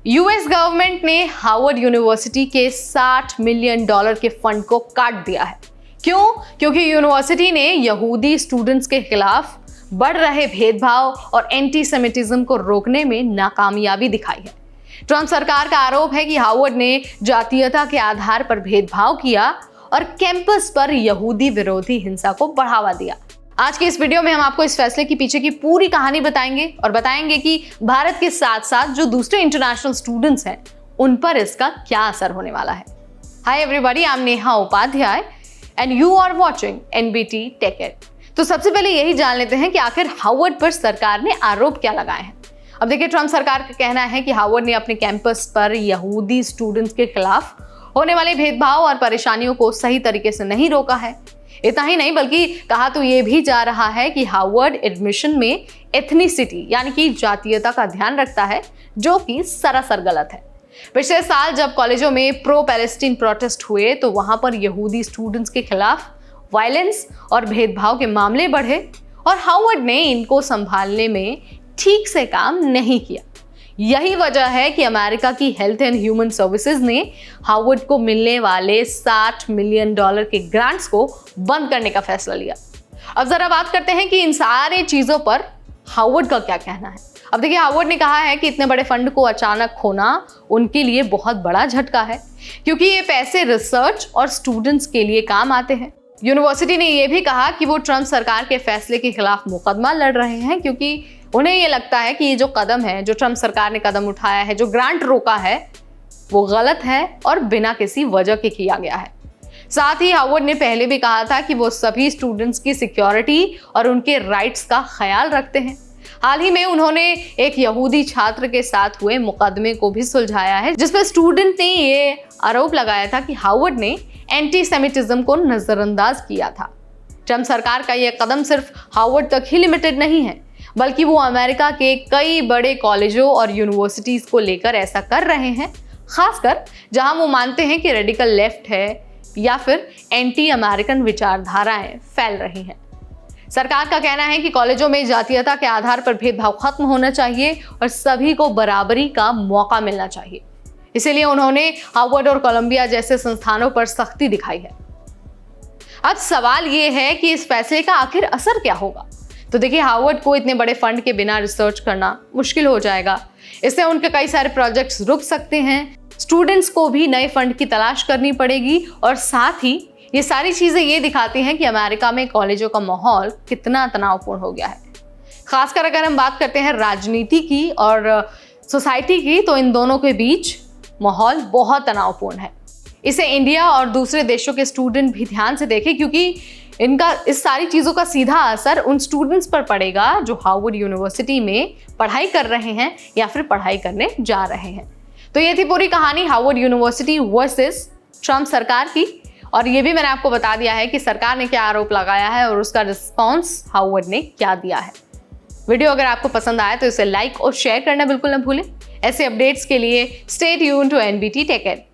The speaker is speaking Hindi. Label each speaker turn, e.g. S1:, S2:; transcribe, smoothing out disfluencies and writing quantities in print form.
S1: यूएस गवर्नमेंट ने हार्वर्ड यूनिवर्सिटी के $60 मिलियन के फंड को काट दिया है। क्यों? क्योंकि यूनिवर्सिटी ने यहूदी स्टूडेंट्स के खिलाफ बढ़ रहे भेदभाव और एंटीसेमिटिज्म को रोकने में नाकामयाबी दिखाई है। ट्रंप सरकार का आरोप है कि हार्वर्ड ने जातीयता के आधार पर भेदभाव किया और कैंपस पर यहूदी विरोधी हिंसा को बढ़ावा दिया। आज की इस वीडियो में हम आपको इस फैसले के पीछे की पूरी कहानी बताएंगे और बताएंगे कि भारत के साथ साथ जो दूसरे इंटरनेशनल स्टूडेंट्स हैं उन पर इसका क्या असर होने वाला है। Hi everybody, I am Neha Upadhyay and you are watching NBT tech it. तो सबसे पहले यही जान लेते हैं कि आखिर हार्वर्ड पर सरकार ने आरोप क्या लगाए हैं। अब देखिए, ट्रंप सरकार का कहना है कि हार्वर्ड ने अपने कैंपस पर यहूदी स्टूडेंट्स के खिलाफ होने वाले भेदभाव और परेशानियों को सही तरीके से नहीं रोका है। इतना ही नहीं, बल्कि कहा तो ये भी जा रहा है कि हार्वर्ड एडमिशन में एथनिसिटी यानी कि जातीयता का ध्यान रखता है, जो कि सरासर गलत है। पिछले साल जब कॉलेजों में प्रो पैलेस्टीन प्रोटेस्ट हुए तो वहां पर यहूदी स्टूडेंट्स के खिलाफ वायलेंस और भेदभाव के मामले बढ़े और हार्वर्ड ने इनको संभालने में ठीक से काम नहीं किया। यही वजह है कि अमेरिका की हेल्थ एंड ह्यूमन सर्विसेज ने हार्वर्ड को मिलने वाले $60 मिलियन के ग्रांट्स को बंद करने का फैसला लिया। अब जरा बात करते हैं कि इन सारे चीजों पर हार्वर्ड का क्या कहना है। अब देखिए, हार्वर्ड ने कहा है कि इतने बड़े फंड को अचानक खोना उनके लिए बहुत बड़ा झटका है, क्योंकि ये पैसे रिसर्च और स्टूडेंट्स के लिए काम आते हैं। यूनिवर्सिटी ने यह भी कहा कि वो ट्रंप सरकार के फैसले के खिलाफ मुकदमा लड़ रहे हैं, क्योंकि उन्हें ये लगता है कि ये जो कदम है, जो ट्रंप सरकार ने कदम उठाया है, जो ग्रांट रोका है, वो गलत है और बिना किसी वजह के किया गया है। साथ ही हार्वर्ड ने पहले भी कहा था कि वो सभी स्टूडेंट्स की सिक्योरिटी और उनके राइट्स का ख्याल रखते हैं। हाल ही में उन्होंने एक यहूदी छात्र के साथ हुए मुकदमे को भी सुलझाया है, जिसमें स्टूडेंट ने ये आरोप लगाया था कि हार्वर्ड ने एंटीसेमिटिज्म को नजरअंदाज किया था। ट्रंप सरकार का यह कदम सिर्फ हार्वर्ड तक ही लिमिटेड नहीं है, बल्कि वो अमेरिका के कई बड़े कॉलेजों और यूनिवर्सिटीज को लेकर ऐसा कर रहे हैं, खासकर जहां वो मानते हैं कि रेडिकल लेफ्ट है या फिर एंटी अमेरिकन विचारधाराएं फैल रही हैं। सरकार का कहना है कि कॉलेजों में जातीयता के आधार पर भेदभाव खत्म होना चाहिए और सभी को बराबरी का मौका मिलना चाहिए। इसीलिए उन्होंने हार्वर्ड और कोलंबिया जैसे संस्थानों पर सख्ती दिखाई है। अब सवाल ये है कि इस फैसले का आखिर असर क्या होगा। तो देखिए, हार्वर्ड को इतने बड़े फंड के बिना रिसर्च करना मुश्किल हो जाएगा। इससे उनके कई सारे प्रोजेक्ट्स रुक सकते हैं, स्टूडेंट्स को भी नए फंड की तलाश करनी पड़ेगी और साथ ही ये सारी चीजें ये दिखाती हैं कि अमेरिका में कॉलेजों का माहौल कितना तनावपूर्ण हो गया है। खासकर अगर हम बात करते हैं राजनीति की और सोसाइटी की, तो इन दोनों के बीच माहौल बहुत तनावपूर्ण है। इसे इंडिया और दूसरे देशों के स्टूडेंट भी ध्यान से देखें, क्योंकि इनका इस सारी चीज़ों का सीधा असर उन स्टूडेंट्स पर पड़ेगा जो हार्वर्ड यूनिवर्सिटी में पढ़ाई कर रहे हैं या फिर पढ़ाई करने जा रहे हैं। तो ये थी पूरी कहानी हार्वर्ड यूनिवर्सिटी वर्सेस ट्रंप सरकार की, और ये भी मैंने आपको बता दिया है कि सरकार ने क्या आरोप लगाया है और उसका रिस्पॉन्स हार्वर्ड ने क्या दिया है। वीडियो अगर आपको पसंद आया तो इसे लाइक और शेयर करना बिल्कुल न भूलें। ऐसे अपडेट्स के लिए stay tuned to NBT tech it.